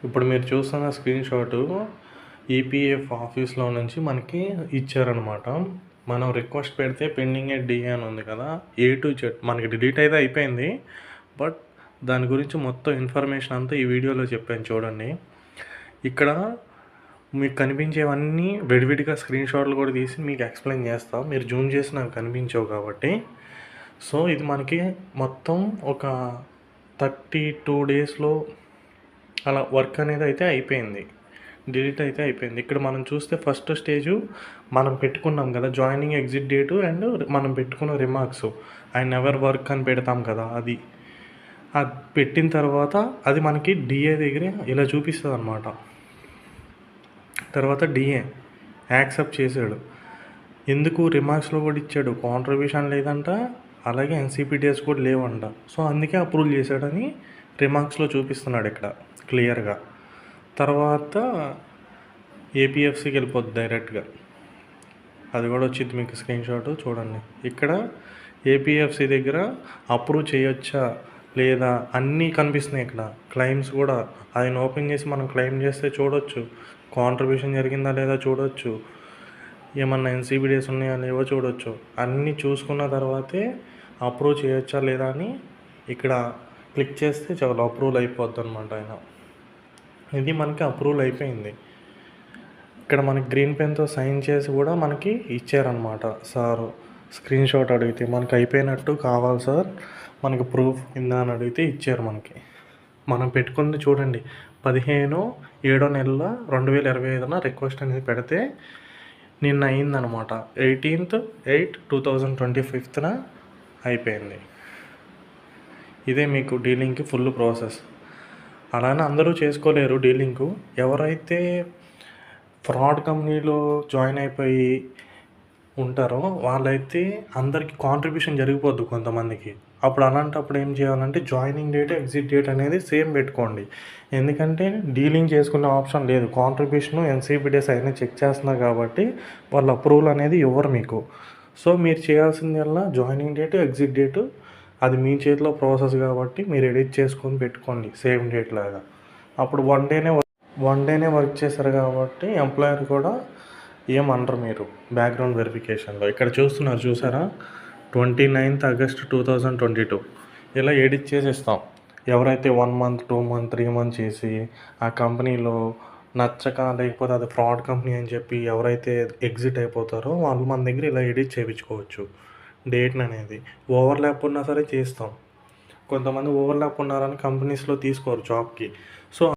ఇప్పుడు మీరు చూస్తున్న స్క్రీన్ షాటు ఈపీఎఫ్ ఆఫీస్లో నుంచి మనకి ఇచ్చారనమాట. మనం రిక్వెస్ట్ పెడితే పెండింగ్ ఎట్ డిఏ అని ఉంది కదా, ఏ టు జెడ్ మనకి డిలీట్ అయితే అయిపోయింది. బట్ దాని గురించి మొత్తం ఇన్ఫర్మేషన్ అంతా ఈ వీడియోలో చెప్పాను చూడండి. ఇక్కడ మీకు కనిపించేవన్నీ విడివిడిగా స్క్రీన్ షాట్లు కూడా తీసి మీకు ఎక్స్ప్లెయిన్ చేస్తాం. మీరు జూమ్ చేసి నాకు కనిపించవు కాబట్టి. సో ఇది మనకి మొత్తం ఒక 32 డేస్లో అలా వర్క్ అనేది అయితే అయిపోయింది, డిలీట్ అయితే అయిపోయింది. ఇక్కడ మనం చూస్తే ఫస్ట్ స్టేజు మనం పెట్టుకున్నాం కదా జాయినింగ్ ఎగ్జిట్ డేటు అండ్ మనం పెట్టుకున్న రిమార్క్స్, ఐ నెవర్ వర్క్ అని పెడతాం కదా, అది పెట్టిన తర్వాత అది మనకి డిఏ దగ్గర ఇలా చూపిస్తుంది అనమాట. తర్వాత డిఏ యాక్సెప్ట్ చేశాడు. ఎందుకు రిమార్క్స్లో కూడా ఇచ్చాడు, కాంట్రిబ్యూషన్ లేదంట, అలాగే ఎన్సీపీటీఎస్ కూడా లేవంట. సో అందుకే అప్రూవ్ చేశాడని రిమార్క్స్లో చూపిస్తున్నాడు ఇక్కడ క్లియర్గా. తర్వాత ఏపీఎఫ్సీకి వెళ్ళిపోద్ది డైరెక్ట్గా, అది కూడా వచ్చింది మీకు స్క్రీన్ షాట్ చూడండి. ఇక్కడ ఏపీఎఫ్సీ దగ్గర అప్రూవ్ చేయొచ్చా లేదా అన్నీ కనిపిస్తున్నాయి. ఇక్కడ క్లెయిమ్స్ కూడా ఆయన ఓపెన్ చేసి మనం క్లెయిమ్ చేస్తే చూడొచ్చు, కాంట్రిబ్యూషన్ జరిగిందా లేదా చూడొచ్చు, ఏమన్నా ఎన్సీబీడీఎస్ ఉన్నాయా లేవో చూడొచ్చు. అన్నీ చూసుకున్న తర్వాతే అప్రూవ్ చేయొచ్చా లేదా అని ఇక్కడ క్లిక్ చేస్తే చాలా అప్రూవల్ అయిపోద్ది అనమాట. ఆయన ఇది మనకి అప్రూవల్ అయిపోయింది. ఇక్కడ మనకి గ్రీన్ పెన్తో సైన్ చేసి కూడా మనకి ఇచ్చారనమాట. సార్ స్క్రీన్ షాట్ అడిగితే మనకి అయిపోయినట్టు కావాలి సార్, మనకి ప్రూఫ్ కింద అని అడిగితే ఇచ్చారు మనకి. మనం పెట్టుకుంది చూడండి 15/7/2025 రిక్వెస్ట్ అనేది పెడితే నిన్న అయిందనమాట. 18/8/2025 అయిపోయింది. ఇదే మీకు డీలింగ్కి ఫుల్ ప్రాసెస్. అలానే అందరూ చేసుకోలేరు డీలింగు. ఎవరైతే ఫ్రాడ్ కంపెనీలో జాయిన్ అయిపోయి ఉంటారో వాళ్ళైతే అందరికీ కాంట్రిబ్యూషన్ జరిగిపోద్ది కొంతమందికి. అప్పుడు అలాంటప్పుడు ఏం చేయాలంటే జాయినింగ్ డేట్ ఎగ్జిట్ డేట్ అనేది సేమ్ పెట్టుకోండి. ఎందుకంటే డీలింగ్ చేసుకునే ఆప్షన్ లేదు, కాంట్రిబ్యూషను ఎన్సీబీడీఎస్ అయినా చెక్ చేస్తున్నారు కాబట్టి వాళ్ళ అప్రూవల్ అనేది ఇవ్వరు మీకు. సో మీరు చేయాల్సిందల్లా జాయినింగ్ డేట్ ఎగ్జిట్ డేటు అది మీ చేతిలో ప్రాసెస్ కాబట్టి మీరు ఎడిట్ చేసుకొని పెట్టుకోండి సేమ్ డేట్ లాగా. అప్పుడు వన్ డేనే వర్క్ చేశారు కాబట్టి ఎంప్లాయర్ కూడా ఏమనరు మీరు బ్యాక్గ్రౌండ్ వెరిఫికేషన్లో. ఇక్కడ చూస్తున్నారు చూసారా, 29th August 2022 ఇలా ఎడిట్ చేసి ఇస్తాం. ఎవరైతే 1 month 2 month 3 months చేసి ఆ కంపెనీలో నచ్చక లేకపోతే అది ఫ్రాడ్ కంపెనీ అని చెప్పి ఎవరైతే ఎగ్జిట్ అయిపోతారో వాళ్ళు మన దగ్గర ఇలా ఎడిట్ చేయించుకోవచ్చు డేట్ని అనేది. ఓవర్లాప్ ఉన్నా సరే చేస్తాం. కొంతమంది ఓవర్లాప్ ఉన్నారని కంపెనీస్లో తీసుకోరు జాబ్కి,